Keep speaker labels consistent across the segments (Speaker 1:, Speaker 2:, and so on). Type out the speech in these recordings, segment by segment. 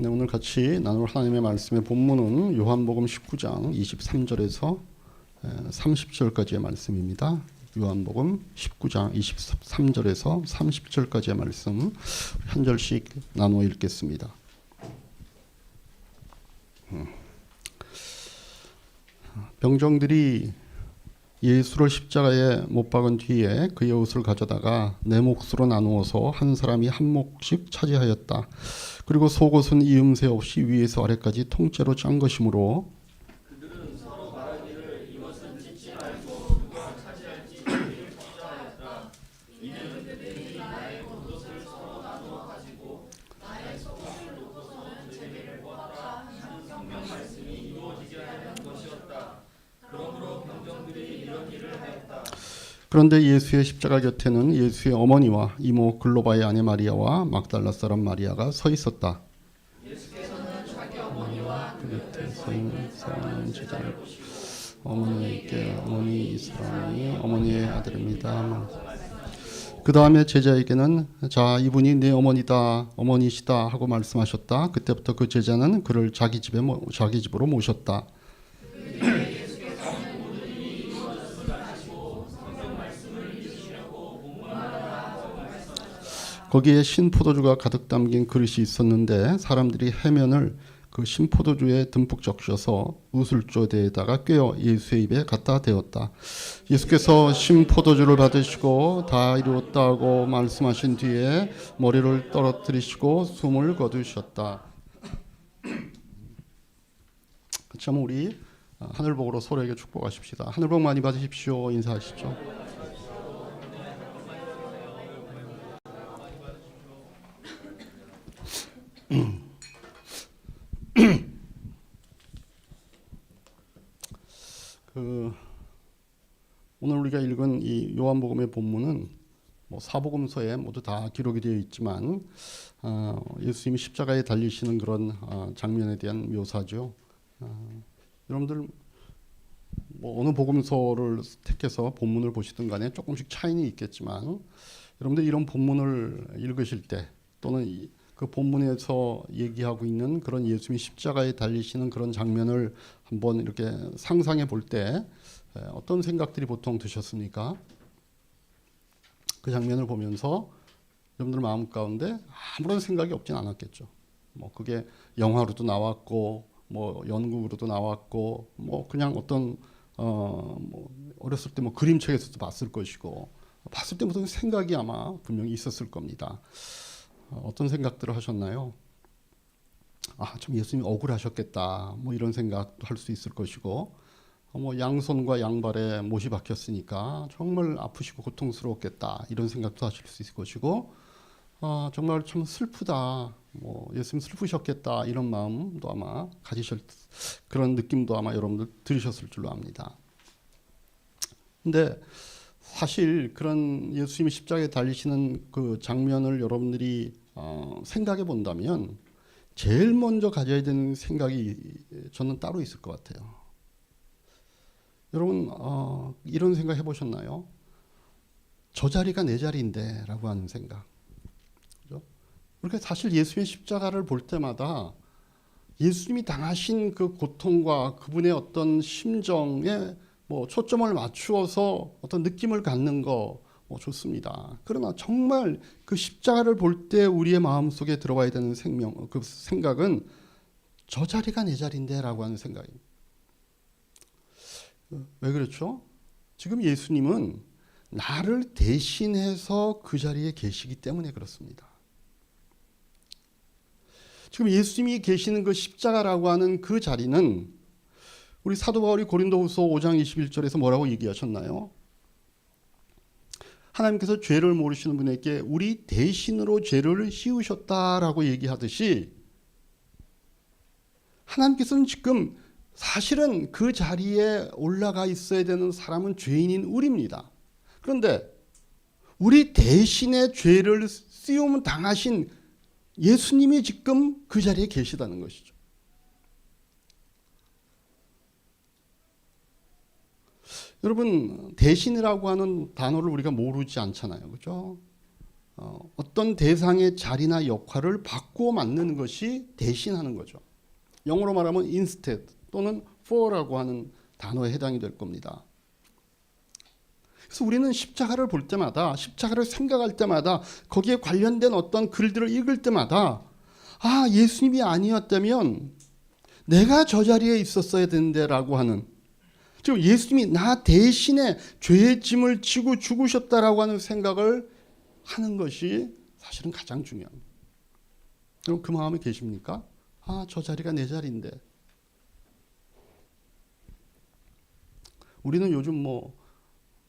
Speaker 1: 네, 오늘 같이 나눌 하나님의 말씀의 본문은 요한복음 19장 23절에서 30절까지의 말씀입니다. 요한복음 19장 23절에서 30절까지의 말씀 한 절씩 나누어 읽겠습니다. 병정들이 예수를 십자가에 못 박은 뒤에 그의 옷을 가져다가 네 몫으로 나누어서 한 사람이 한 몫씩 차지하였다. 그리고 속옷은 이음새 없이 위에서 아래까지 통째로 짠 것이므로
Speaker 2: 그들은 서로 말하기를 이것은 찢지 말고 누가 차지할지 얘기를 걱정하였다. 이는 그들이 나의 겉옷을 서로 나누어 가지고 나의 속옷을 놓고서는 재미를 보았다 하는 성경 말씀이 이루어지게 하는 것이었다. 그러므로 병정들이 이런 일을 하였다.
Speaker 1: 그런데 예수의 십자가 곁에는 예수의 어머니와 이모 글로바의 아내 마리아와 막달라 사람 마리아가 서 있었다.
Speaker 2: 예수께서는 자기 어머니와 그 곁에 서 있는
Speaker 1: 사랑하는 제자를 보시고 어머니에게 어머니 이 사람이 어머니의 아들입니다. 그 다음에 제자에게는 자 이분이 내 어머니다 어머니시다 하고 말씀하셨다. 그때부터 그 제자는 그를 자기 집으로 모셨다. 거기에 신포도주가 가득 담긴 그릇이 있었는데 사람들이 해면을 그 신포도주에 듬뿍 적셔서 우슬조대에다가 꿰어 예수의 입에 갖다 대었다. 예수께서 신포도주를 받으시고 다 이루었다고 말씀하신 뒤에 머리를 떨어뜨리시고 숨을 거두셨다. 같이 한번 우리 하늘복으로 서로에게 축복하십시다. 하늘복 많이 받으십시오. 인사하시죠. 오늘 우리가 읽은 이 요한복음의 본문은 사복음서에 모두 다 기록이 되어 있지만 예수님이 십자가에 달리시는 그런 장면에 대한 묘사죠. 여러분들 어느 복음서를 택해서 본문을 보시든 간에 조금씩 차이는 있겠지만 여러분들 이런 본문을 읽으실 때 또는 그 본문에서 얘기하고 있는 그런 예수님이 십자가에 달리시는 그런 장면을 한번 이렇게 상상해 볼 때 어떤 생각들이 보통 드셨습니까? 그 장면을 보면서 여러분들 마음 가운데 아무런 생각이 없진 않았겠죠. 그게 영화로도 나왔고 연극으로도 나왔고 그냥 어떤 어렸을 때 그림책에서도 봤을 것이고 봤을 때 무슨 생각이 아마 분명히 있었을 겁니다. 어떤 생각들을 하셨나요? 참 예수님이 억울하셨겠다. 이런 생각도 할 수 있을 것이고, 양손과 양발에 못이 박혔으니까 정말 아프시고 고통스러웠겠다. 이런 생각도 하실 수 있을 것이고, 정말 참 슬프다. 예수님 슬프셨겠다. 이런 마음도 아마 그런 느낌도 아마 여러분들 들으셨을 줄로 압니다. 근데 사실 그런 예수님이 십자가에 달리시는 그 장면을 여러분들이 생각해 본다면 제일 먼저 가져야 되는 생각이 저는 따로 있을 것 같아요. 여러분 이런 생각 해보셨나요? 저 자리가 내 자리인데 라고 하는 생각. 그렇죠? 그러니까 사실 예수님의 십자가를 볼 때마다 예수님이 당하신 그 고통과 그분의 어떤 심정에 초점을 맞추어서 어떤 느낌을 갖는 거 좋습니다. 그러나 정말 그 십자가를 볼 때 우리의 마음속에 들어와야 되는 그 생각은 저 자리가 내 자리인데 라고 하는 생각입니다. 왜 그렇죠? 지금 예수님은 나를 대신해서 그 자리에 계시기 때문에 그렇습니다. 지금 예수님이 계시는 그 십자가라고 하는 그 자리는 우리 사도 바울이 고린도후서 5장 21절에서 뭐라고 얘기하셨나요? 하나님께서 죄를 모르시는 분에게 우리 대신으로 죄를 씌우셨다라고 얘기하듯이 하나님께서는 지금 사실은 그 자리에 올라가 있어야 되는 사람은 죄인인 우리입니다. 그런데 우리 대신에 죄를 씌움 당하신 예수님이 지금 그 자리에 계시다는 것이죠. 여러분 대신이라고 하는 단어를 우리가 모르지 않잖아요. 그렇죠? 어떤 대상의 자리나 역할을 바꾸어 만드는 것이 대신하는 거죠. 영어로 말하면 instead 또는 for라고 하는 단어에 해당이 될 겁니다. 그래서 우리는 십자가를 볼 때마다, 십자가를 생각할 때마다, 거기에 관련된 어떤 글들을 읽을 때마다 아, 예수님이 아니었다면 내가 저 자리에 있었어야 되는데라고 하는, 즉 예수님이 나 대신에 죄의 짐을 지고 죽으셨다라고 하는 생각을 하는 것이 사실은 가장 중요합니다. 여러분 그 마음에 계십니까? 아, 저 자리가 내 자리인데. 우리는 요즘 뭐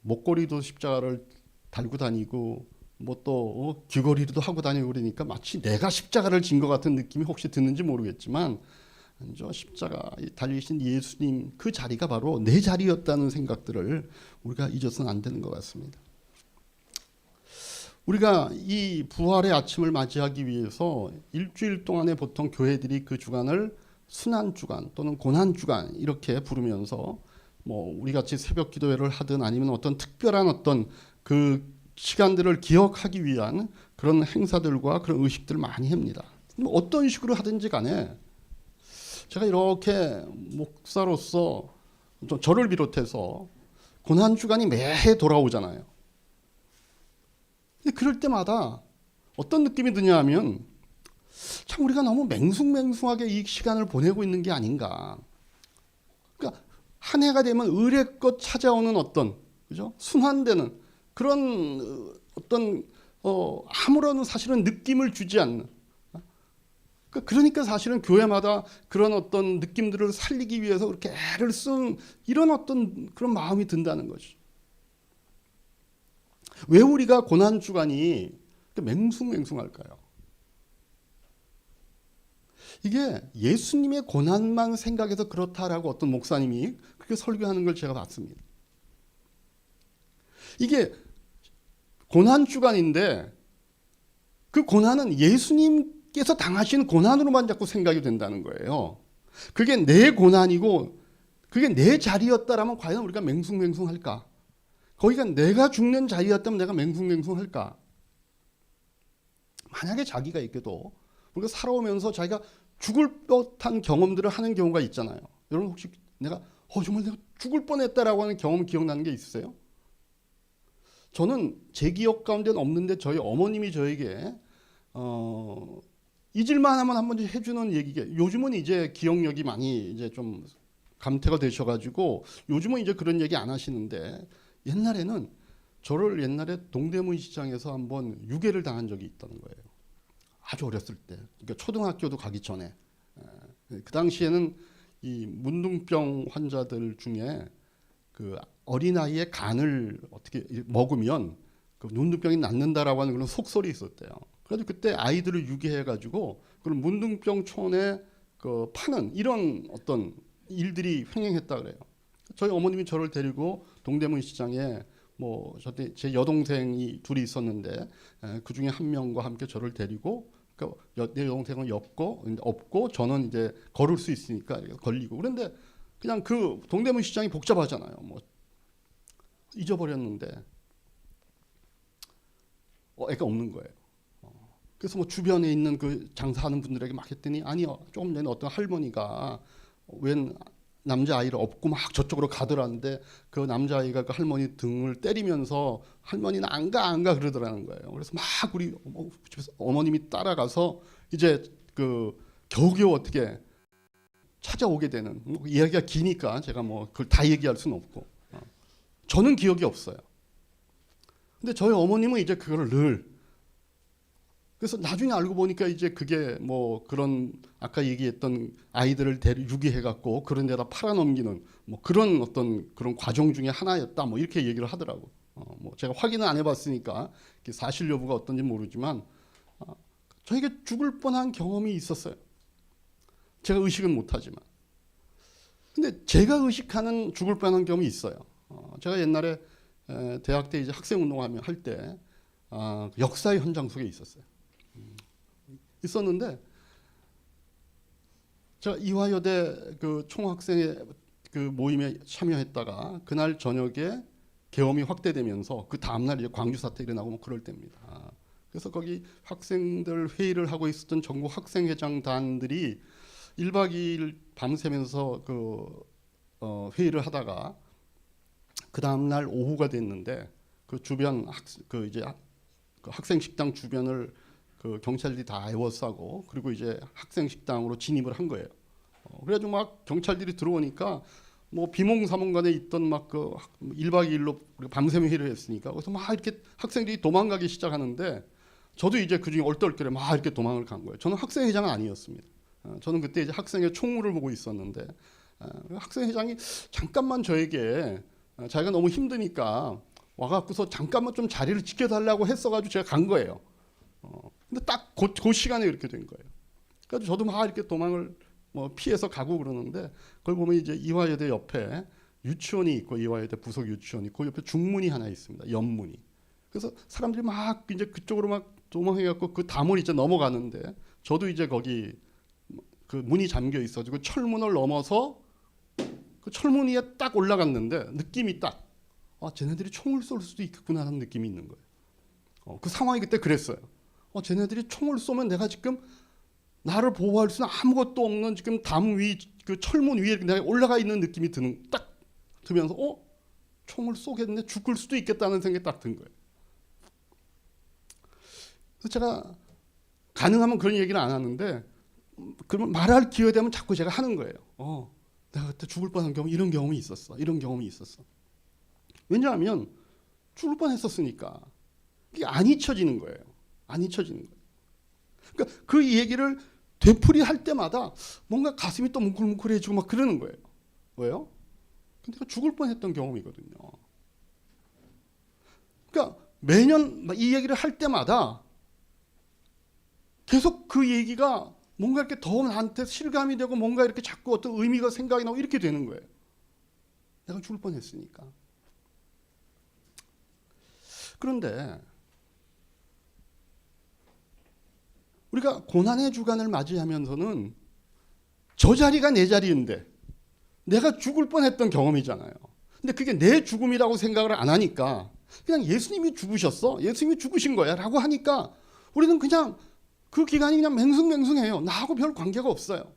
Speaker 1: 목걸이도 십자가를 달고 다니고 뭐 또 귀걸이도 하고 다니고 그러니까 마치 내가 십자가를 진 것 같은 느낌이 혹시 드는지 모르겠지만, 저 십자가 달리신 예수님 그 자리가 바로 내 자리였다는 생각들을 우리가 잊어서는 안 되는 것 같습니다. 우리가 이 부활의 아침을 맞이하기 위해서 일주일 동안에 보통 교회들이 그 주간을 순환 주간 또는 고난 주간 이렇게 부르면서 뭐 우리 같이 새벽 기도회를 하든 아니면 어떤 특별한 어떤 그 시간들을 기억하기 위한 그런 행사들과 그런 의식들을 많이 합니다. 뭐 어떤 식으로 하든지 간에 제가 이렇게 목사로서 저를 비롯해서 고난 주간이 매해 돌아오잖아요. 근데 그럴 때마다 어떤 느낌이 드냐 하면 참 우리가 너무 맹숭맹숭하게 이 시간을 보내고 있는 게 아닌가. 그러니까 한 해가 되면 의례껏 찾아오는 어떤, 그죠? 순환되는 그런 어떤 아무런 사실은 느낌을 주지 않는. 그러니까 사실은 교회마다 그런 어떤 느낌들을 살리기 위해서 그렇게 애를 쓴 이런 어떤 그런 마음이 든다는 거죠. 왜 우리가 고난 주간이 맹숭맹숭할까요? 이게 예수님의 고난만 생각해서 그렇다라고 어떤 목사님이 그렇게 설교하는 걸 제가 봤습니다. 이게 고난 주간인데 그 고난은 예수님께서 당하신 고난으로만 자꾸 생각이 된다는 거예요. 그게 내 고난이고 그게 내 자리였다라면 과연 우리가 맹숭맹숭할까? 거기가 내가 죽는 자리였다면 내가 맹숭맹숭할까? 만약에 자기가 있게도 우리가 살아오면서 자기가 죽을 뻔한 경험들을 하는 경우가 있잖아요. 여러분 혹시 내가 정말 내가 죽을 뻔했다라고 하는 경험 기억나는 게 있으세요? 저는 제 기억 가운데는 없는데 저희 어머님이 저에게 잊을만 하면 한 번씩 해주는 얘기게, 요즘은 이제 기억력이 많이 이제 좀 감퇴가 되셔가지고 요즘은 이제 그런 얘기 안 하시는데, 옛날에는 저를 옛날에 동대문 시장에서 한번 유괴를 당한 적이 있다는 거예요. 아주 어렸을 때, 그러니까 초등학교도 가기 전에. 그 당시에는 이 문둥병 환자들 중에 그 어린아이의 간을 어떻게 먹으면 그 문둥병이 낫는다라고 하는 그런 속설이 있었대요. 그래서 그때 아이들을 유기해가지고 그런 문둥병촌에 그 파는 이런 어떤 일들이 횡행했다 그래요. 저희 어머님이 저를 데리고 동대문 시장에 뭐 제 여동생이 둘이 있었는데 그 중에 한 명과 함께 저를 데리고, 그러니까 내 여동생은 없고 저는 이제 걸을 수 있으니까 걸리고, 그런데 그냥 그 동대문 시장이 복잡하잖아요. 뭐 잊어버렸는데 애가 없는 거예요. 그래서 뭐 주변에 있는 그 장사하는 분들에게 막 했더니, 아니요, 조금 전에 어떤 할머니가 웬 남자아이를 업고 막 저쪽으로 가더라는데 그 남자아이가 그 할머니 등을 때리면서 할머니는 안 가 그러더라는 거예요. 그래서 막 우리 집에서 어머님이 따라가서 이제 그 겨우겨우 어떻게 찾아오게 되는, 이야기가 기니까 제가 뭐 그걸 다 얘기할 수는 없고, 저는 기억이 없어요. 근데 저희 어머님은 이제 그거를 늘, 그래서 나중에 알고 보니까 이제 그게 뭐 그런 아까 얘기했던 아이들을 유기해갖고 그런 데다 팔아넘기는 뭐 그런 어떤 그런 과정 중에 하나였다, 뭐 이렇게 얘기를 하더라고. 뭐 제가 확인은 안 해봤으니까 사실 여부가 어떤지 모르지만 저에게 죽을 뻔한 경험이 있었어요. 제가 의식은 못하지만. 근데 제가 의식하는 죽을 뻔한 경험이 있어요. 제가 옛날에 대학 때 이제 학생 운동하며 할 때 역사의 현장 속에 있었는데, 제가 이화여대 그 총학생의 그 모임에 참여했다가 그날 저녁에 계엄이 확대되면서 그 다음날 이제 광주 사태 일어나고 뭐 그럴 때입니다. 그래서 거기 학생들 회의를 하고 있었던 전국 학생회장단들이 1박 2일 밤새면서 회의를 하다가 그 다음 날 오후가 됐는데 그 주변 그 학생 식당 주변을 그 경찰들이 다 에워싸고 그리고 이제 학생 식당으로 진입을 한 거예요. 그래가지고 막 경찰들이 들어오니까 뭐 비몽사몽간에 있던 막 그 1박 2일로 밤샘 회의를 했으니까 그래서 막 이렇게 학생들이 도망가기 시작하는데 저도 이제 그중에 얼떨결에 막 이렇게 도망을 간 거예요. 저는 학생회장은 아니었습니다. 저는 그때 이제 학생회 총무를 보고 있었는데 학생회장이 잠깐만 저에게 자기가 너무 힘드니까 와갖고서 잠깐만 좀 자리를 지켜달라고 했어가지고 제가 간 거예요. 근데 딱 그 시간에 이렇게 된 거예요. 그래서 저도 막 이렇게 도망을 뭐 피해서 가고 그러는데 그걸 보면 이제 이화여대 옆에 유치원이 있고 이화여대 부속 유치원이 있고 옆에 중문이 하나 있습니다. 연문이. 그래서 사람들이 막 이제 그쪽으로 막 도망해갖고 그 담을 이제 넘어가는데 저도 이제 거기 그 문이 잠겨 있어가지고 철문을 넘어서 그 철문 위에 딱 올라갔는데 느낌이 딱 쟤네들이 총을 쏠 수도 있겠구나 하는 느낌이 있는 거예요. 그 상황이 그때 그랬어요. 쟤네들이 총을 쏘면 내가 지금 나를 보호할 수는 아무것도 없는 지금 담 위 그 철문 위에 내가 올라가 있는 느낌이 딱 들면서 총을 쏘겠네 죽을 수도 있겠다는 생각이 딱 든 거예요. 그래서 제가 가능하면 그런 얘기를 안 하는데 그러면 말할 기회 되면 자꾸 제가 하는 거예요. 내가 그때 죽을 뻔한 경험 이런 경험이 있었어. 이런 경험이 있었어. 왜냐하면 죽을 뻔했었으니까 이게 안 잊혀지는 거예요. 안 잊혀지는 거예요. 그러니까 그 얘기를 되풀이할 때마다 뭔가 가슴이 또 뭉클뭉클해지고 막 그러는 거예요. 왜요? 근데 죽을 뻔했던 경험이거든요. 그러니까 매년 이 얘기를 할 때마다 계속 그 얘기가 뭔가 이렇게 더 나한테 실감이 되고 뭔가 이렇게 자꾸 어떤 의미가 생각이 나고 이렇게 되는 거예요. 내가 죽을 뻔했으니까. 그런데 우리가 고난의 주간을 맞이하면서는 저 자리가 내 자리인데 내가 죽을 뻔했던 경험이잖아요. 근데 그게 내 죽음이라고 생각을 안 하니까 그냥 예수님이 죽으셨어. 예수님이 죽으신 거야 라고 하니까 우리는 그냥 그 기간이 그냥 맹숭맹숭해요. 나하고 별 관계가 없어요.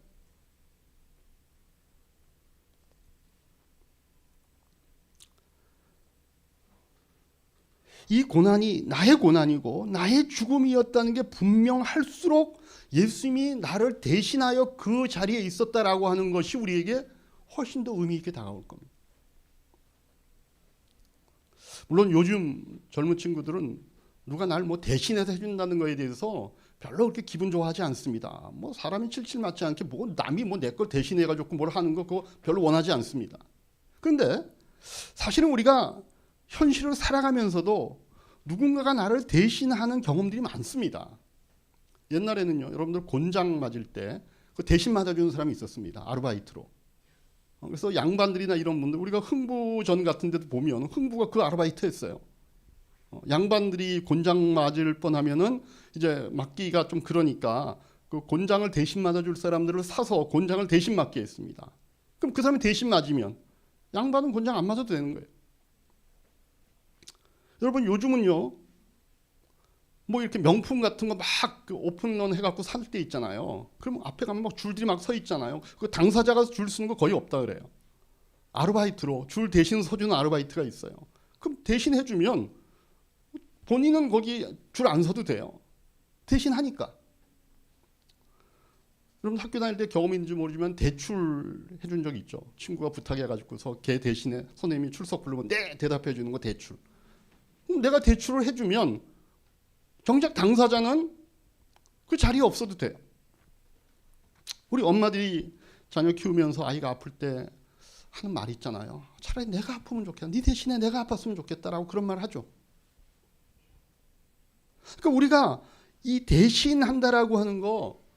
Speaker 1: 이 고난이 나의 고난이고 나의 죽음이었다는 게 분명할수록 예수님이 나를 대신하여 그 자리에 있었다라고 하는 것이 우리에게 훨씬 더 의미 있게 다가올 겁니다. 물론 요즘 젊은 친구들은 누가 날 뭐 대신해서 해준다는 거에 대해서 별로 그렇게 기분 좋아하지 않습니다. 뭐 사람이 칠칠 맞지 않게 뭐 남이 뭐 내 걸 대신해가지고 뭘 하는 거 그거 별로 원하지 않습니다. 그런데 사실은 우리가 현실을 살아가면서도 누군가가 나를 대신하는 경험들이 많습니다. 옛날에는요, 여러분들 곤장 맞을 때 그 대신 맞아주는 사람이 있었습니다. 아르바이트로. 그래서 양반들이나 이런 분들, 우리가 흥부전 같은 데도 보면 흥부가 그 아르바이트 했어요. 양반들이 곤장 맞을 뻔하면은 이제 맞기가 좀 그러니까 그 곤장을 대신 맞아줄 사람들을 사서 곤장을 대신 맞게 했습니다. 그럼 그 사람이 대신 맞으면 양반은 곤장 안 맞아도 되는 거예요. 여러분 요즘은요 뭐 이렇게 명품 같은 거 막 오픈런 해갖고 살 때 있잖아요. 그럼 앞에 가면 막 줄들이 막 서 있잖아요. 그 당사자가 줄 서는 거 거의 없다 그래요. 아르바이트로 줄 대신 서주는 아르바이트가 있어요. 그럼 대신 해주면 본인은 거기 줄 안 서도 돼요. 대신 하니까. 여러분 학교 다닐 때 경험이 있는지 모르지만 대출 해준 적 있죠. 친구가 부탁해가지고서 걔 대신에 선생님이 출석 부르면 네 대답해 주는 거 대출. 그럼 내가 대출을 해주면 정작 당사자는 그 자리에 없어도 돼요. 우리 엄마들이 자녀 키우면서 아이가 아플 때 하는 말이 있잖아요. 차라리 내가 아프면 좋겠다. 네 대신에 내가 아팠으면 좋겠다라고 그런 말 하죠. 그러니까 우리가 이 대신한다라고 하는 거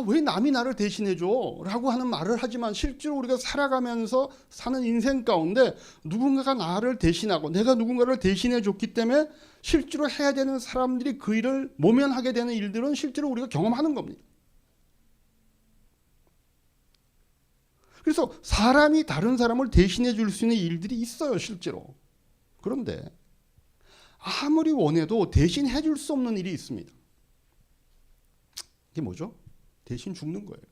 Speaker 1: 왜 남이 나를 대신해줘? 라고 하는 말을 하지만 실제로 우리가 살아가면서 사는 인생 가운데 누군가가 나를 대신하고 내가 누군가를 대신해 줬기 때문에 실제로 해야 되는 사람들이 그 일을 모면하게 되는 일들은 실제로 우리가 경험하는 겁니다. 그래서 사람이 다른 사람을 대신해 줄 수 있는 일들이 있어요, 실제로. 그런데 아무리 원해도 대신 해줄 수 없는 일이 있습니다. 이게 뭐죠? 대신 죽는 거예요.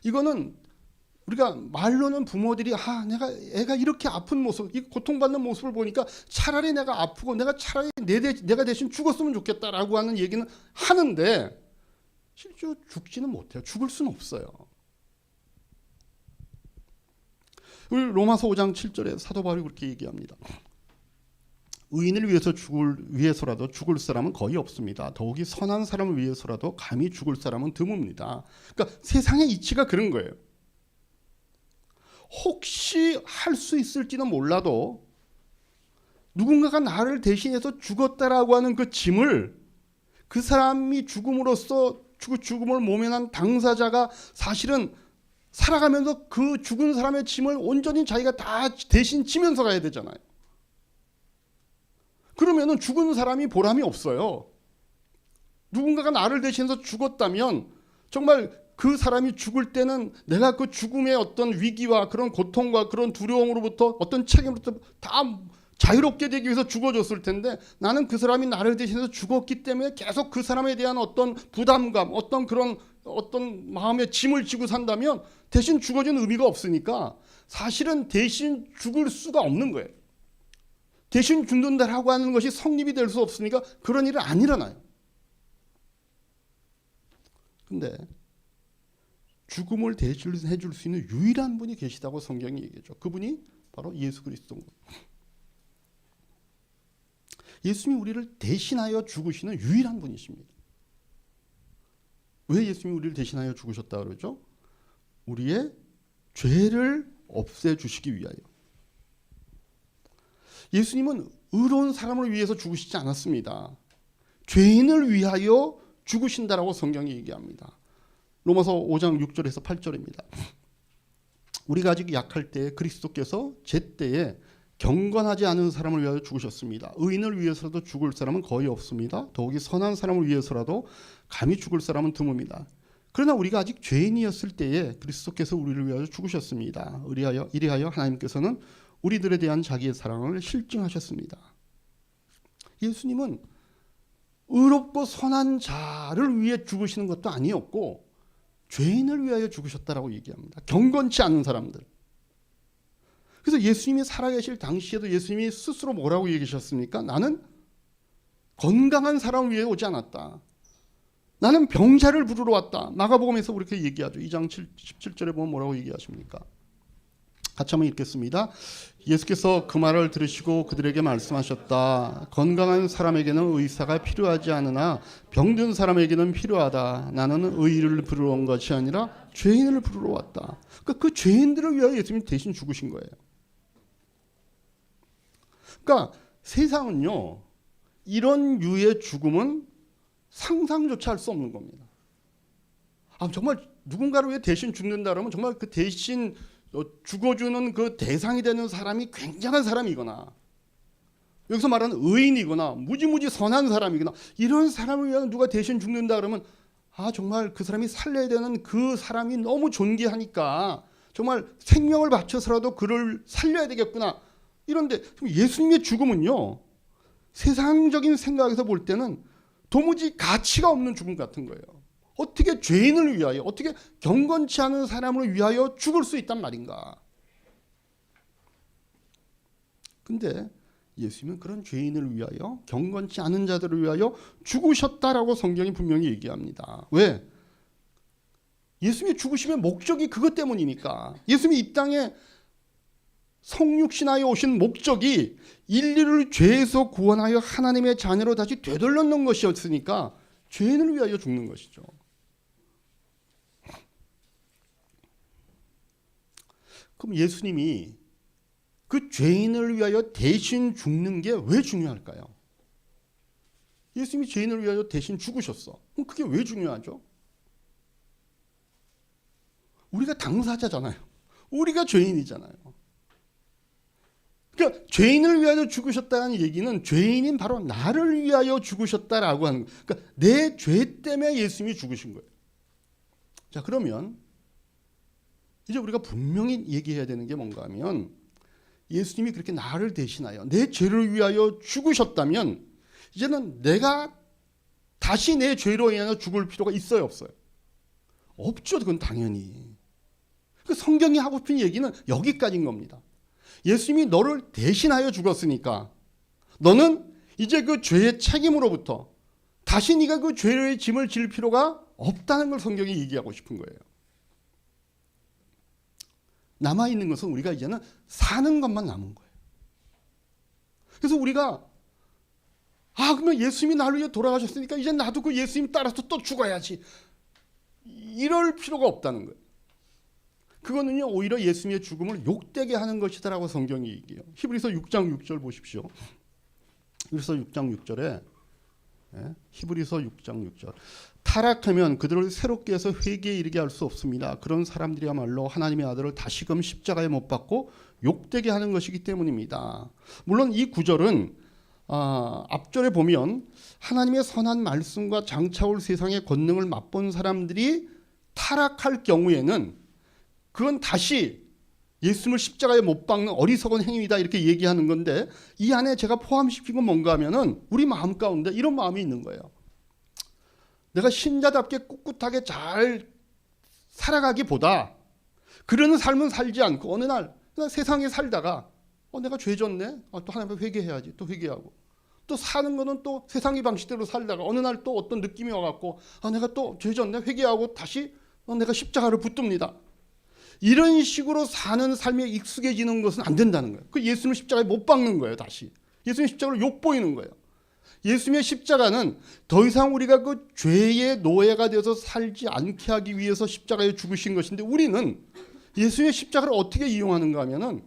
Speaker 1: 이거는 우리가 말로는 부모들이 내가 애가 이렇게 아픈 모습, 이 고통받는 모습을 보니까 차라리 내가 아프고 내가 차라리 내가 대신 죽었으면 좋겠다라고 하는 얘기는 하는데 실제로 죽지는 못해요. 죽을 수는 없어요. 우리 로마서 5장 7절에 사도 바울이 그렇게 얘기합니다. 의인을 위해서라도 죽을 사람은 거의 없습니다. 더욱이 선한 사람을 위해서라도 감히 죽을 사람은 드뭅니다. 그러니까 세상의 이치가 그런 거예요. 혹시 할 수 있을지는 몰라도 누군가가 나를 대신해서 죽었다라고 하는 그 짐을 그 사람이 죽음으로써 죽음을 모면한 당사자가 사실은 살아가면서 그 죽은 사람의 짐을 온전히 자기가 다 대신 지면서 가야 되잖아요. 그러면은 죽은 사람이 보람이 없어요. 누군가가 나를 대신해서 죽었다면 정말 그 사람이 죽을 때는 내가 그 죽음의 어떤 위기와 그런 고통과 그런 두려움으로부터 어떤 책임으로부터 다 자유롭게 되기 위해서 죽어줬을 텐데 나는 그 사람이 나를 대신해서 죽었기 때문에 계속 그 사람에 대한 어떤 부담감, 어떤 그런 어떤 마음의 짐을 지고 산다면 대신 죽어준 의미가 없으니까 사실은 대신 죽을 수가 없는 거예요. 대신 죽는다라고 하는 것이 성립이 될 수 없으니까 그런 일은 안 일어나요. 근데 죽음을 대신해 줄 수 있는 유일한 분이 계시다고 성경이 얘기하죠. 그분이 바로 예수 그리스도인 거예요. 예수님이 우리를 대신하여 죽으시는 유일한 분이십니다. 왜 예수님이 우리를 대신하여 죽으셨다 그러죠? 우리의 죄를 없애주시기 위하여. 예수님은 의로운 사람을 위해서 죽으시지 않았습니다. 죄인을 위하여 죽으신다라고 성경이 얘기합니다. 로마서 5장 6절에서 8절입니다. 우리가 아직 약할 때 그리스도께서 제때에 경건하지 않은 사람을 위하여 죽으셨습니다. 의인을 위해서라도 죽을 사람은 거의 없습니다. 더욱이 선한 사람을 위해서라도 감히 죽을 사람은 드뭅니다. 그러나 우리가 아직 죄인이었을 때에 그리스도께서 우리를 위하여 죽으셨습니다. 이리하여 하나님께서는 우리들에 대한 자기의 사랑을 실증하셨습니다. 예수님은 의롭고 선한 자를 위해 죽으시는 것도 아니었고 죄인을 위하여 죽으셨다라고 얘기합니다. 경건치 않은 사람들. 그래서 예수님이 살아계실 당시에도 예수님이 스스로 뭐라고 얘기하셨습니까? 나는 건강한 사람을 위해 오지 않았다. 나는 병자를 부르러 왔다. 마가복음에서 그렇게 얘기하죠. 2장 17절에 보면 뭐라고 얘기하십니까? 같이 한번 읽겠습니다. 예수께서 그 말을 들으시고 그들에게 말씀하셨다. 건강한 사람에게는 의사가 필요하지 않으나 병든 사람에게는 필요하다. 나는 의인을 부르러 온 것이 아니라 죄인을 부르러 왔다. 그러니까 그 죄인들을 위하여 예수님이 대신 죽으신 거예요. 그러니까 세상은요, 이런 류의 죽음은 상상조차 할 수 없는 겁니다. 정말 누군가를 위해 대신 죽는다 그러면 정말 그 대신 죽어주는 그 대상이 되는 사람이 굉장한 사람이거나 여기서 말하는 의인이거나 무지무지 선한 사람이거나 이런 사람을 위해 누가 대신 죽는다 그러면 정말 그 사람이 살려야 되는 그 사람이 너무 존귀하니까 정말 생명을 바쳐서라도 그를 살려야 되겠구나. 이런데 예수님의 죽음은요, 세상적인 생각에서 볼 때는 도무지 가치가 없는 죽음 같은 거예요. 어떻게 죄인을 위하여, 어떻게 경건치 않은 사람을 위하여 죽을 수 있단 말인가. 근데 예수님은 그런 죄인을 위하여, 경건치 않은 자들을 위하여 죽으셨다라고 성경이 분명히 얘기합니다. 왜? 예수님이 죽으심의 목적이 그것 때문이니까. 예수님이 이 땅에 성육신하여 오신 목적이 인류를 죄에서 구원하여 하나님의 자녀로 다시 되돌려놓는 것이었으니까 죄인을 위하여 죽는 것이죠. 그럼 예수님이 그 죄인을 위하여 대신 죽는 게 왜 중요할까요? 예수님이 죄인을 위하여 대신 죽으셨어. 그럼 그게 왜 중요하죠? 우리가 당사자잖아요. 우리가 죄인이잖아요. 그러니까 죄인을 위하여 죽으셨다는 얘기는 죄인인 바로 나를 위하여 죽으셨다라고 하는 거예요. 그러니까 내 죄 때문에 예수님이 죽으신 거예요. 자, 그러면 이제 우리가 분명히 얘기해야 되는 게 뭔가 하면 예수님이 그렇게 나를 대신하여 내 죄를 위하여 죽으셨다면 이제는 내가 다시 내 죄로 인하여 죽을 필요가 있어요, 없어요? 없죠. 그건 당연히. 그 성경이 하고 싶은 얘기는 여기까지인 겁니다. 예수님이 너를 대신하여 죽었으니까 너는 이제 그 죄의 책임으로부터 다시 네가 그 죄의 짐을 질 필요가 없다는 걸 성경이 얘기하고 싶은 거예요. 남아있는 것은 우리가 이제는 사는 것만 남은 거예요. 그래서 우리가 그러면 예수님이 나를 위해 돌아가셨으니까 이제 나도 그 예수님 따라서 또 죽어야지. 이럴 필요가 없다는 거예요. 그거는요 오히려 예수님의 죽음을 욕되게 하는 것이다라고 성경이 얘기해요. 히브리서 6장 6절 보십시오. 히브리서 6장 6절에 히브리서 6장 6절 타락하면 그들을 새롭게 해서 회개에 이르게 할 수 없습니다. 그런 사람들이야말로 하나님의 아들을 다시금 십자가에 못 박고 욕되게 하는 것이기 때문입니다. 물론 이 구절은 앞절에 보면 하나님의 선한 말씀과 장차올 세상의 권능을 맛본 사람들이 타락할 경우에는 그건 다시 예수님을 십자가에 못 박는 어리석은 행위다 이렇게 얘기하는 건데 이 안에 제가 포함시킨 건 뭔가 하면은 우리 마음 가운데 이런 마음이 있는 거예요. 내가 신자답게 꿋꿋하게 잘 살아가기보다 그런 삶은 살지 않고 어느 날 세상에 살다가 내가 죄 졌네. 또 하나님 앞에 회개해야지. 또 회개하고 또 사는 거는 또 세상의 방식대로 살다가 어느 날 또 어떤 느낌이 와갖고 내가 또 죄 졌네. 회개하고 다시 내가 십자가를 붙듭니다. 이런 식으로 사는 삶에 익숙해지는 것은 안 된다는 거예요. 그 예수님을 십자가에 못 박는 거예요. 다시 예수님 십자가를 욕보이는 거예요. 예수님의 십자가는 더 이상 우리가 그 죄의 노예가 되어서 살지 않게 하기 위해서 십자가에 죽으신 것인데 우리는 예수님의 십자가를 어떻게 이용하는가 하면은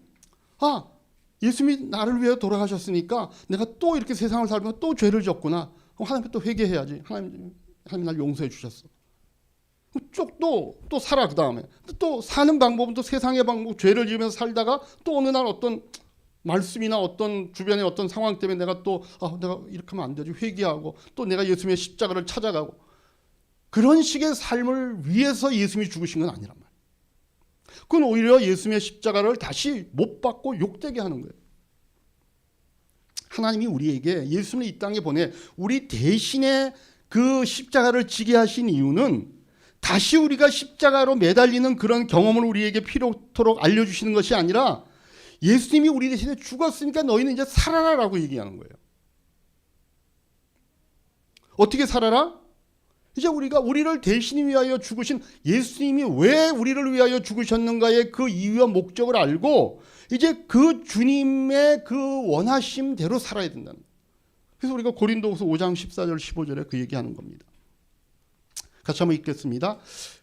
Speaker 1: 예수님이 나를 위해 돌아가셨으니까 내가 또 이렇게 세상을 살면 또 죄를 졌구나. 하나님께 또 회개해야지. 하나님 날 용서해 주셨어. 쭉 또 살아. 그 다음에 또 사는 방법은 또 세상의 방법, 죄를 지으면서 살다가 또 어느 날 어떤 말씀이나 어떤 주변의 어떤 상황 때문에 내가 또 내가 이렇게 하면 안 되지. 회개하고 또 내가 예수님의 십자가를 찾아가고 그런 식의 삶을 위해서 예수님이 죽으신 건 아니란 말이에요. 그건 오히려 예수님의 십자가를 다시 못 받고 욕되게 하는 거예요. 하나님이 우리에게 예수님을 이 땅에 보내 우리 대신에 그 십자가를 지게 하신 이유는 다시 우리가 십자가로 매달리는 그런 경험을 우리에게 필요토록 알려주시는 것이 아니라 예수님이 우리 대신에 죽었으니까 너희는 이제 살아라라고 얘기하는 거예요. 어떻게 살아라? 이제 우리가 우리를 대신 위하여 죽으신 예수님이 왜 우리를 위하여 죽으셨는가의 그 이유와 목적을 알고 이제 그 주님의 그 원하심대로 살아야 된다는 거예요. 그래서 우리가 고린도후서 5장 14절 15절에 그 얘기하는 겁니다. 같이 한번 읽겠습니다.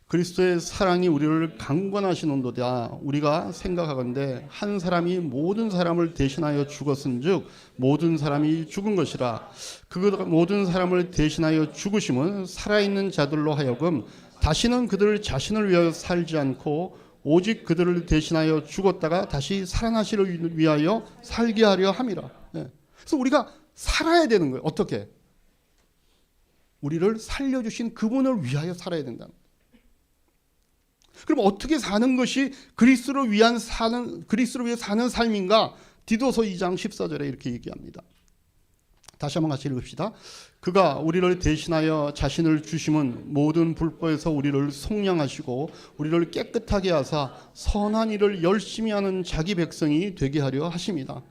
Speaker 1: 그리스도의 사랑이 우리를 강권하시는도다. 우리가 생각하건대 한 사람이 모든 사람을 대신하여 죽었은즉 모든 사람이 죽은 것이라. 그 모든 사람을 대신하여 죽으심은 살아있는 자들로 하여금 다시는 그들 자신을 위하여 살지 않고 오직 그들을 대신하여 죽었다가 다시 살아나시를 위하여 살게 하려 함이라. 그래서 우리가 살아야 되는 거예요. 어떻게? 우리를 살려주신 그분을 위하여 살아야 된다. 그럼 어떻게 사는 것이 그리스도를 위해 사는 삶인가? 디도서 2장 14절에 이렇게 얘기합니다. 다시 한번 같이 읽읍시다. 그가 우리를 대신하여 자신을 주심은 모든 불법에서 우리를 속량하시고 우리를 깨끗하게 하사 선한 일을 열심히 하는 자기 백성이 되게 하려 하십니다.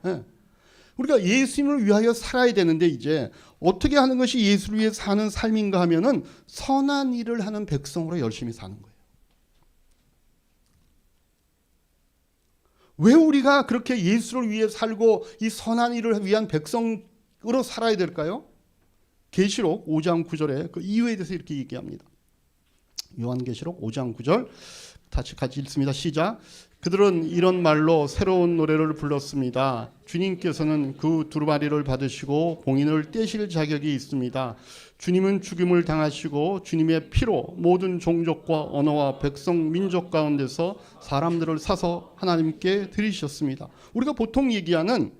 Speaker 1: 우리가 예수님을 위하여 살아야 되는데 이제 어떻게 하는 것이 예수를 위해 사는 삶인가 하면은 선한 일을 하는 백성으로 열심히 사는 거예요. 왜 우리가 그렇게 예수를 위해 살고 이 선한 일을 위한 백성으로 살아야 될까요? 계시록 5장 9절에 그 이유에 대해서 이렇게 얘기합니다. 요한계시록 5장 9절 같이 읽습니다. 시작. 그들은 이런 말로 새로운 노래를 불렀습니다. 주님께서는 그 두루마리를 받으시고 봉인을 떼실 자격이 있습니다. 주님은 죽임을 당하시고 주님의 피로 모든 종족과 언어와 백성 민족 가운데서 사람들을 사서 하나님께 드리셨습니다. 우리가 보통 얘기하는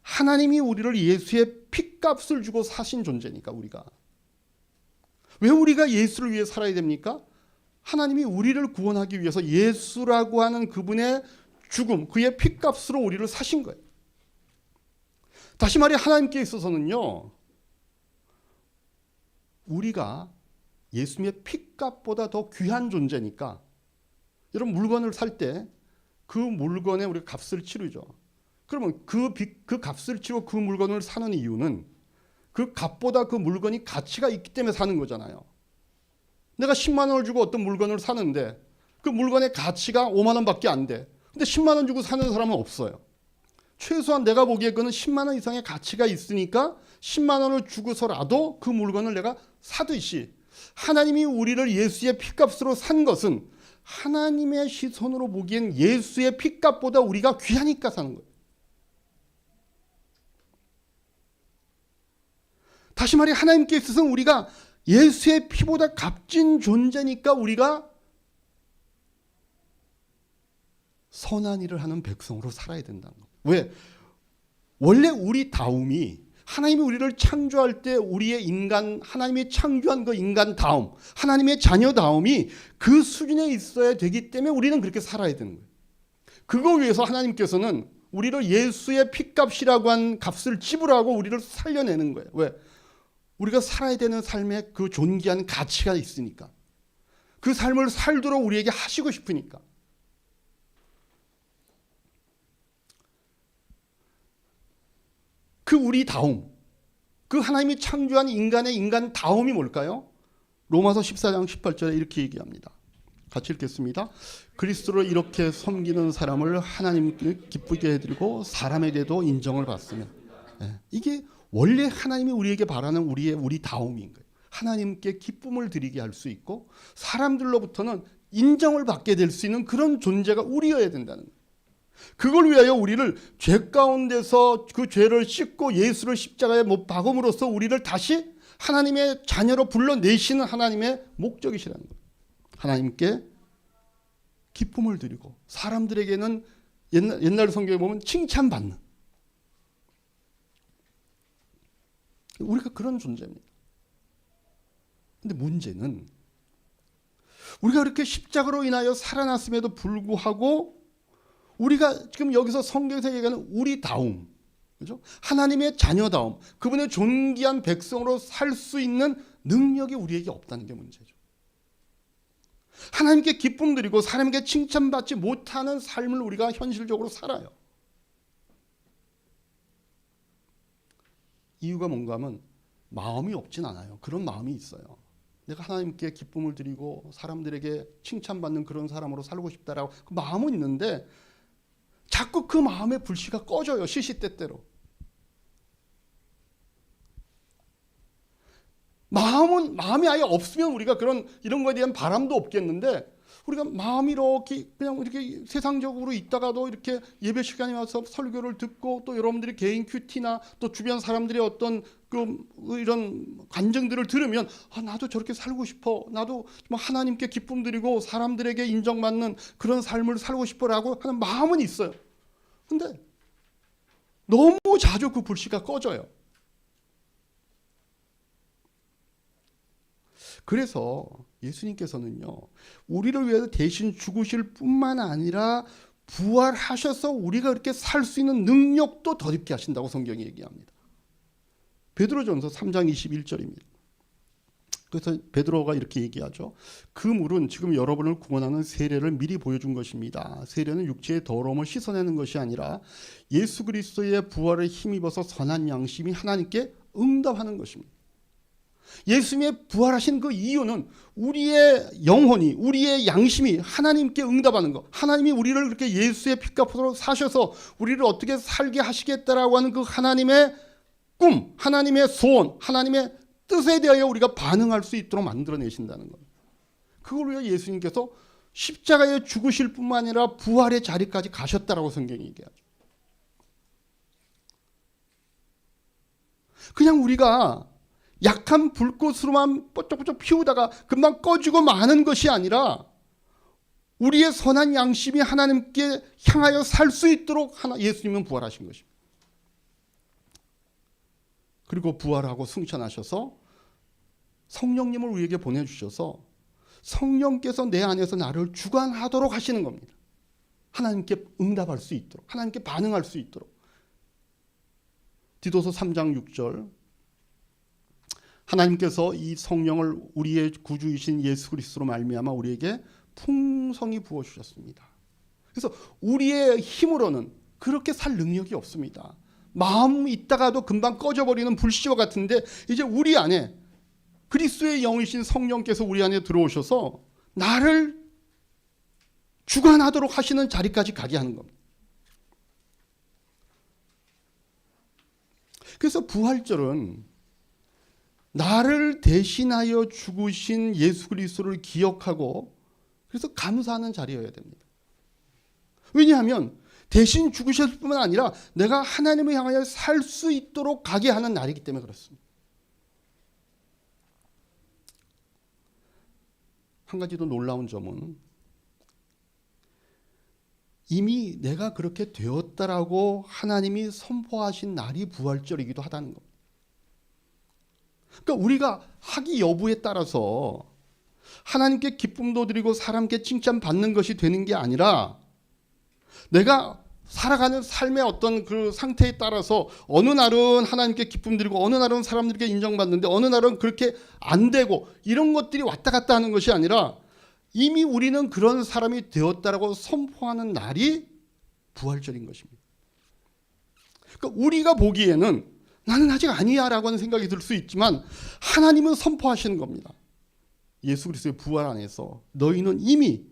Speaker 1: 하나님이 우리를 예수의 피값을 주고 사신 존재니까 우리가. 왜 우리가 예수를 위해 살아야 됩니까? 하나님이 우리를 구원하기 위해서 예수라고 하는 그분의 죽음, 그의 피값으로 우리를 사신 거예요. 다시 말해 하나님께 있어서는요, 우리가 예수님의 피값보다 더 귀한 존재니까, 여러분 물건을 살 때 그 물건에 우리가 값을 치르죠. 그러면 그 값을 치르고 그 물건을 사는 이유는 그 값보다 그 물건이 가치가 있기 때문에 사는 거잖아요. 내가 10만 원을 주고 어떤 물건을 사는데 그 물건의 가치가 5만 원밖에 안 돼. 근데 10만 원 주고 사는 사람은 없어요. 최소한 내가 보기에 그는 10만 원 이상의 가치가 있으니까 10만 원을 주고서라도 그 물건을 내가 사듯이, 하나님이 우리를 예수의 피값으로 산 것은 하나님의 시선으로 보기엔 예수의 피값보다 우리가 귀하니까 사는 거예요. 다시 말해 하나님께 있어서는 우리가 예수의 피보다 값진 존재니까 우리가 선한 일을 하는 백성으로 살아야 된다는 거예요. 왜? 원래 우리 다움이, 하나님이 우리를 창조할 때 우리의 인간, 하나님이 창조한 그 인간 다움, 하나님의 자녀 다움이 그 수준에 있어야 되기 때문에 우리는 그렇게 살아야 되는 거예요. 그거 위해서 하나님께서는 우리를 예수의 피값이라고 한 값을 지불하고 우리를 살려내는 거예요. 왜? 우리가 살아야 되는 삶에 그 존귀한 가치가 있으니까. 그 삶을 살도록 우리에게 하시고 싶으니까. 그 우리 다움, 그 하나님이 창조한 인간의 인간다움이 뭘까요? 로마서 14장 18절에 이렇게 얘기합니다. 같이 읽겠습니다. 그리스도를 이렇게 섬기는 사람을 하나님께 기쁘게 해드리고 사람에 대해도 인정을 받으면, 이게 원래 하나님이 우리에게 바라는 우리 다움인 거예요. 하나님께 기쁨을 드리게 할 수 있고 사람들로부터는 인정을 받게 될 수 있는 그런 존재가 우리여야 된다는 거예요. 그걸 위하여 우리를 죄 가운데서 그 죄를 씻고 예수를 십자가에 못 박음으로써 우리를 다시 하나님의 자녀로 불러내시는 하나님의 목적이시라는 거예요. 하나님께 기쁨을 드리고 사람들에게는 옛날 성경에 보면 칭찬받는, 우리가 그런 존재입니다. 근데 문제는 우리가 그렇게 십자가로 인하여 살아났음에도 불구하고 우리가 지금 여기서 성경에서 얘기하는 우리 다움, 그죠? 하나님의 자녀다움, 그분의 존귀한 백성으로 살 수 있는 능력이 우리에게 없다는 게 문제죠. 하나님께 기쁨 드리고 사람에게 칭찬받지 못하는 삶을 우리가 현실적으로 살아요. 이유가 뭔가 하면 마음이 없진 않아요. 그런 마음이 있어요. 내가 하나님께 기쁨을 드리고 사람들에게 칭찬받는 그런 사람으로 살고 싶다라고 그 마음은 있는데 자꾸 그 마음의 불씨가 꺼져요. 시시때때로. 마음이 아예 없으면 우리가 이런 거에 대한 바람도 없겠는데, 우리가 마음이 이렇게 그냥 이렇게 세상적으로 있다가도 이렇게 예배 시간에 와서 설교를 듣고 또 여러분들이 개인 큐티나 또 주변 사람들의 어떤 이런 간증들을 들으면 나도 저렇게 살고 싶어, 나도 하나님께 기쁨 드리고 사람들에게 인정받는 그런 삶을 살고 싶어라고 하는 마음은 있어요. 근데 너무 자주 그 불씨가 꺼져요. 그래서 예수님께서는요, 우리를 위해서 대신 죽으실 뿐만 아니라 부활하셔서 우리가 그렇게 살 수 있는 능력도 덧입게 하신다고 성경이 얘기합니다. 베드로전서 3장 21절입니다. 그래서 베드로가 이렇게 얘기하죠. 그 물은 지금 여러분을 구원하는 세례를 미리 보여준 것입니다. 세례는 육체의 더러움을 씻어내는 것이 아니라 예수 그리스도의 부활을 힘입어서 선한 양심이 하나님께 응답하는 것입니다. 예수님의 부활하신 그 이유는 우리의 영혼이, 우리의 양심이 하나님께 응답하는 것, 하나님이 우리를 그렇게 예수의 피값으로 사셔서 우리를 어떻게 살게 하시겠다라고 하는 그 하나님의 꿈, 하나님의 소원, 하나님의 뜻에 대하여 우리가 반응할 수 있도록 만들어내신다는 것. 그걸 위해 예수님께서 십자가에 죽으실 뿐만 아니라 부활의 자리까지 가셨다라고 성경이 얘기하죠. 그냥 우리가 약한 불꽃으로만 뽀짝뽀짝 피우다가 금방 꺼지고 마는 것이 아니라 우리의 선한 양심이 하나님께 향하여 살 수 있도록 예수님은 부활하신 것입니다. 그리고 부활하고 승천하셔서 성령님을 우리에게 보내주셔서 성령께서 내 안에서 나를 주관하도록 하시는 겁니다. 하나님께 응답할 수 있도록, 하나님께 반응할 수 있도록. 디도서 3장 6절, 하나님께서 이 성령을 우리의 구주이신 예수 그리스도로 말미암아 우리에게 풍성히 부어주셨습니다. 그래서 우리의 힘으로는 그렇게 살 능력이 없습니다. 마음 있다가도 금방 꺼져버리는 불씨와 같은데, 이제 우리 안에 그리스도의 영이신 성령께서 우리 안에 들어오셔서 나를 주관하도록 하시는 자리까지 가게 하는 겁니다. 그래서 부활절은 나를 대신하여 죽으신 예수 그리스도를 기억하고 그래서 감사하는 자리여야 됩니다. 왜냐하면 대신 죽으셨을 뿐만 아니라 내가 하나님을 향하여 살 수 있도록 가게 하는 날이기 때문에 그렇습니다. 한 가지 더 놀라운 점은 이미 내가 그렇게 되었다라고 하나님이 선포하신 날이 부활절이기도 하다는 겁니다. 그러니까 우리가 하기 여부에 따라서 하나님께 기쁨도 드리고 사람께 칭찬받는 것이 되는 게 아니라 내가 살아가는 삶의 어떤 그 상태에 따라서 어느 날은 하나님께 기쁨 드리고 어느 날은 사람들에게 인정받는데 어느 날은 그렇게 안 되고 이런 것들이 왔다 갔다 하는 것이 아니라 이미 우리는 그런 사람이 되었다라고 선포하는 날이 부활절인 것입니다. 그러니까 우리가 보기에는 나는 아직 아니야 라고 하는 생각이 들 수 있지만 하나님은 선포하시는 겁니다. 예수 그리스도의 부활 안에서 너희는 이미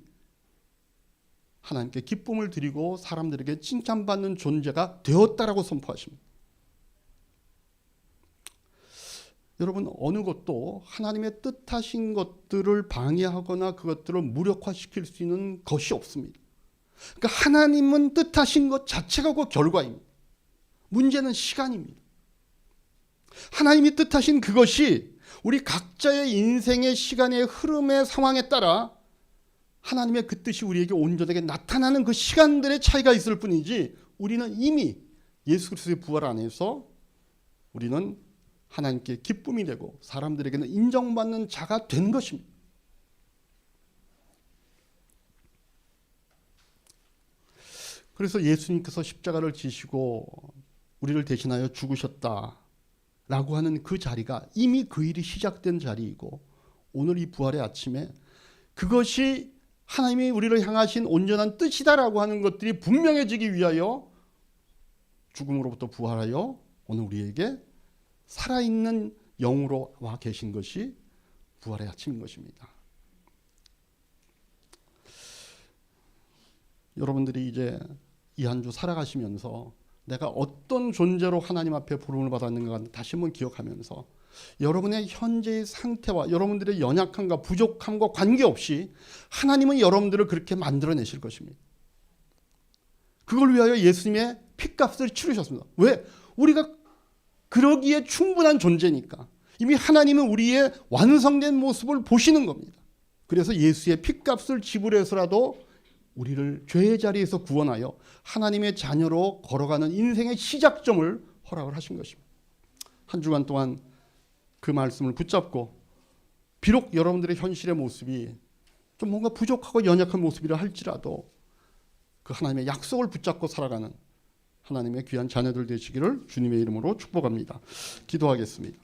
Speaker 1: 하나님께 기쁨을 드리고 사람들에게 칭찬받는 존재가 되었다라고 선포하십니다. 여러분, 어느 것도 하나님의 뜻하신 것들을 방해하거나 그것들을 무력화시킬 수 있는 것이 없습니다. 그러니까 하나님은 뜻하신 것 자체가 그 결과입니다. 문제는 시간입니다. 하나님이 뜻하신 그것이 우리 각자의 인생의 시간의 흐름의 상황에 따라 하나님의 그 뜻이 우리에게 온전하게 나타나는 그 시간들의 차이가 있을 뿐이지 우리는 이미 예수 그리스도의 부활 안에서 우리는 하나님께 기쁨이 되고 사람들에게는 인정받는 자가 된 것입니다. 그래서 예수님께서 십자가를 지시고 우리를 대신하여 죽으셨다라고 하는 그 자리가 이미 그 일이 시작된 자리이고 오늘 이 부활의 아침에 그것이 하나님이 우리를 향하신 온전한 뜻이다라고 하는 것들이 분명해지기 위하여 죽음으로부터 부활하여 오늘 우리에게 살아있는 영으로 와 계신 것이 부활의 아침인 것입니다. 여러분들이 이제 이 한 주 살아가시면서 내가 어떤 존재로 하나님 앞에 부름을 받았는가 다시 한번 기억하면서 여러분의 현재의 상태와 여러분들의 연약함과 부족함과 관계없이 하나님은 여러분들을 그렇게 만들어내실 것입니다. 그걸 위하여 예수님의 피값을 치르셨습니다. 왜? 우리가 그러기에 충분한 존재니까. 이미 하나님은 우리의 완성된 모습을 보시는 겁니다. 그래서 예수의 피값을 지불해서라도 우리를 죄의 자리에서 구원하여 하나님의 자녀로 걸어가는 인생의 시작점을 허락을 하신 것입니다. 한 주간 동안 그 말씀을 붙잡고 비록 여러분들의 현실의 모습이 좀 뭔가 부족하고 연약한 모습이라 할지라도 그 하나님의 약속을 붙잡고 살아가는 하나님의 귀한 자녀들 되시기를 주님의 이름으로 축복합니다. 기도하겠습니다.